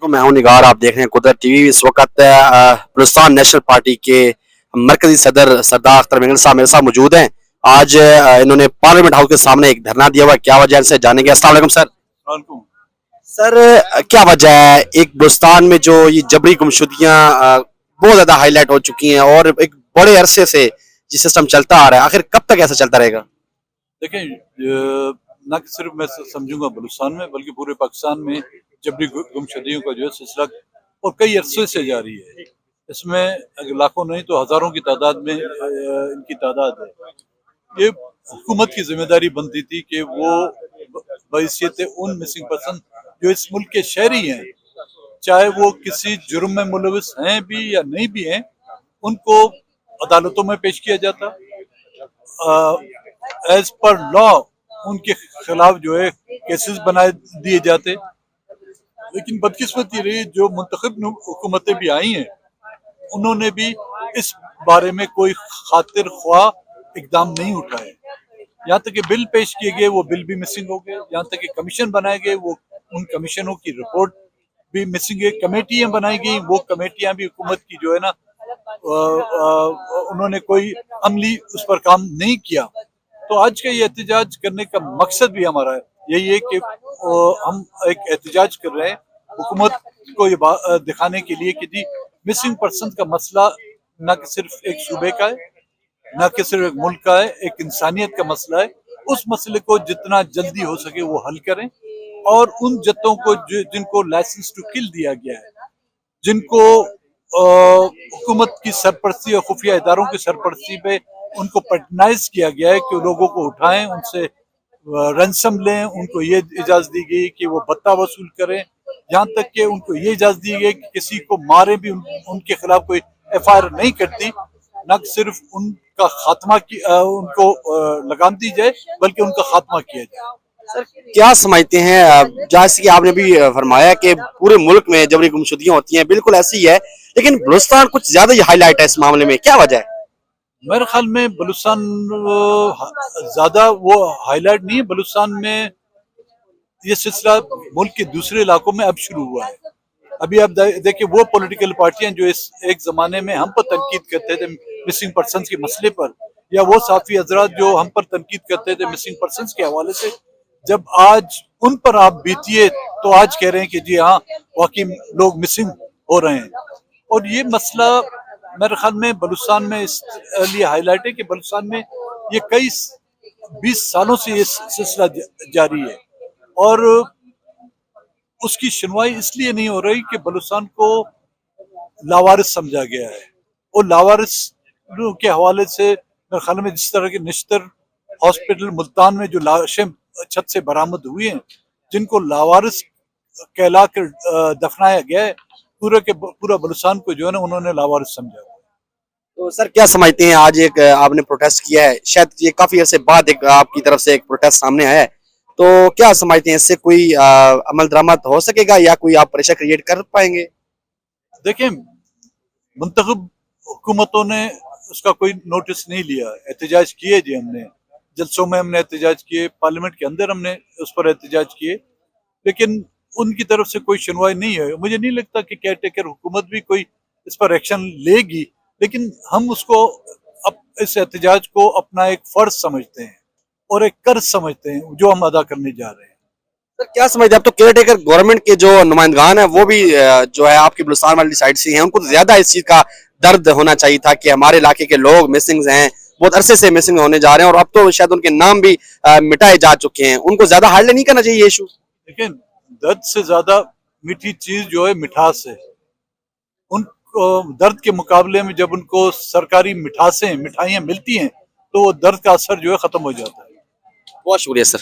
मैं हूं निगार, आप देख रहे हैं कुदरत टीवी। इस वक्त बलूचिस्तान नेशनल पार्टी के मरकजी सदर सरदार अख्तर मेंगल साहब मेरे साथ मौजूद हैं। आज इन्होंने पार्लियामेंट हाउस के सामने एक धरना दिया हुआ है। क्या वजह है इनसे जानेंगे। अस्सलाम वालेकुम सर। सर क्या वजह है एक बलूचिस्तान में जो ये जबरी गुमशुदगियां बहुत ज्यादा हाईलाइट हो चुकी हैं और एक बड़े अरसे से ये सिस्टम चलता आ रहा है, आखिर कब तक ऐसा चलता रहेगा? देखें, न कि सिर्फ मैं समझूंगा बलूचिस्तान में बल्कि पूरे पाकिस्तान में जबरी गुमशुदगियों का जो है सिलसिला और कई अरसे से जारी है। इसमें अगर लाखों नहीं तो हजारों की तादाद में इनकी तादाद है। ये हुकूमत की जिम्मेदारी बनती थी कि वो बहैसियत उन मिसिंग पर्सन जो इस मुल्क के शहरी हैं, चाहे वो किसी जुर्म में मुलविस हैं भी या नहीं भी हैं, उनको अदालतों में पेश किया जाता। एज पर लॉ उनके खिलाफ जो है केसेस बनाए दिए जाते। लेकिन बदकिस्मती रही जो मुंतखब हुकूमतें भी आई हैं, उन्होंने भी इस बारे में कोई खातिर ख्वाह इकदाम नहीं उठाए। यहाँ तक कि बिल पेश किए गए, वो बिल भी मिसिंग हो गए। यहाँ तक कि कमीशन बनाए गए, वो उन कमीशनों की रिपोर्ट भी मिसिंग है। कमेटियां बनाई गई, वो कमेटियां भी हुकूमत की जो है ना उन्होंने कोई अमली उस पर काम नहीं किया। तो आज का ये एहतजाज करने का मकसद भी हमारा यही है कि हम एक एहतजाज कर रहे हैं हुकूमत को ये दिखाने के लिए कि जी मिसिंग पर्सन का मसला न कि सिर्फ एक सूबे का है, न कि सिर्फ एक मुल्क का है, एक इंसानियत का मसला है। उस मसले को जितना जल्दी हो सके वो हल करें और उन जत्तों को जिनको लाइसेंस टू किल दिया गया है, जिनको हुकूमत की सरपरस्ती और खुफिया इदारों की सरपरस्ती पे उनको पैटर्नाइज किया गया है कि लोगों को उठाएं, उनसे रैंसम लें, उनको ये इजाजत दी गई कि वो भत्ता वसूल करें, यहाँ तक कि उनको ये इजाजत दी गई कि किसी को मारे भी उनके खिलाफ कोई FIR नहीं करती। न सिर्फ उनका खात्मा की उनको लगाम दी जाए बल्कि उनका खात्मा किया जाए। सर क्या समझते हैं, जैसे कि आपने भी फरमाया कि पूरे मुल्क में जबरी गुमशुदगियां होती हैं, बिल्कुल ऐसी ही है, लेकिन बलूचिस्तान कुछ ज्यादा ही हाईलाइट है इस मामले में, क्या वजह है? मेरे ख्याल में बलूचिस्तान ज्यादा वो हाईलाइट नहीं है। बलूचिस्तान में ये सिलसिला मुल्क के दूसरे इलाकों में अब शुरू हुआ है। अभी आप देखिए वो पॉलिटिकल पार्टियां जो इस एक जमाने में हम पर तनकीद करते थे मिसिंग पर्सन के मसले पर, या वो साफी हजरात जो हम पर तनकीद करते थे मिसिंग पर्सन के हवाले से, जब आज उन पर आप बीतिए तो आज कह रहे हैं कि जी हाँ वाकई लोग मिसिंग हो रहे हैं। और ये मसला मेरे ख्याल में बलूचिस्तान में इसलिए हाईलाइट है कि बलूचिस्तान में ये कई 20 सालों से ये सिलसिला जारी है और उसकी सुनवाई इसलिए नहीं हो रही कि बलूचिस्तान को लावारिस समझा गया है। और लावारिस के हवाले से मेरे ख्याल में जिस तरह के निश्तर हॉस्पिटल मुल्तान में जो लाशें छत से बरामद हुई हैं, जिनको लावारिस कहला कर दफनाया गया है, पूरा बलूचिस्तान को जो है ना उन्होंने लावारिस समझा। तो सर क्या समझते हैं, आज एक आपने प्रोटेस्ट किया है, शायद ये काफी अरसे बाद एक आपकी तरफ से एक प्रोटेस्ट सामने आया है, तो क्या समझते हैं इससे कोई अमल दरामद हो सकेगा या कोई आप प्रेशर क्रिएट कर पाएंगे? देखें, मुंतखब हुकूमतों ने उसका कोई नोटिस नहीं लिया। एहतजाज किए जी, हमने जलसों में हमने एहतजाज किए, पार्लियामेंट के अंदर हमने उस पर एहतजाज किए, लेकिन उनकी तरफ से कोई सुनवाई नहीं है। मुझे नहीं लगता कि केयर टेकर हुकूमत भी कोई इस पर एक्शन लेगी, लेकिन हम उसको इस एहतजाज को अपना एक फर्ज समझते हैं और एक कर्ज समझते हैं जो हम अदा करने जा रहे हैं। सर क्या समझते हैं, अब तो केयर टेकर गवर्नमेंट के जो नुमाइंदगान है वो भी जो है आपकी बलूचिस्तान वाली साइड से हैं, उनको तो ज्यादा इस चीज का दर्द होना चाहिए था कि हमारे इलाके के लोग मिसिंग हैं, बहुत अरसे से मिसिंग होने जा रहे हैं और अब तो शायद उनके नाम भी मिटाए जा चुके हैं, उनको ज्यादा हार्डली नहीं करना चाहिए ये इशू? लेकिन दर्द से ज्यादा मीठी चीज जो है मिठास है। उन दर्द के मुकाबले में जब उनको सरकारी मिठाइयां मिलती हैं तो वो दर्द का असर जो है खत्म हो जाता है। बहुत शुक्रिया सर।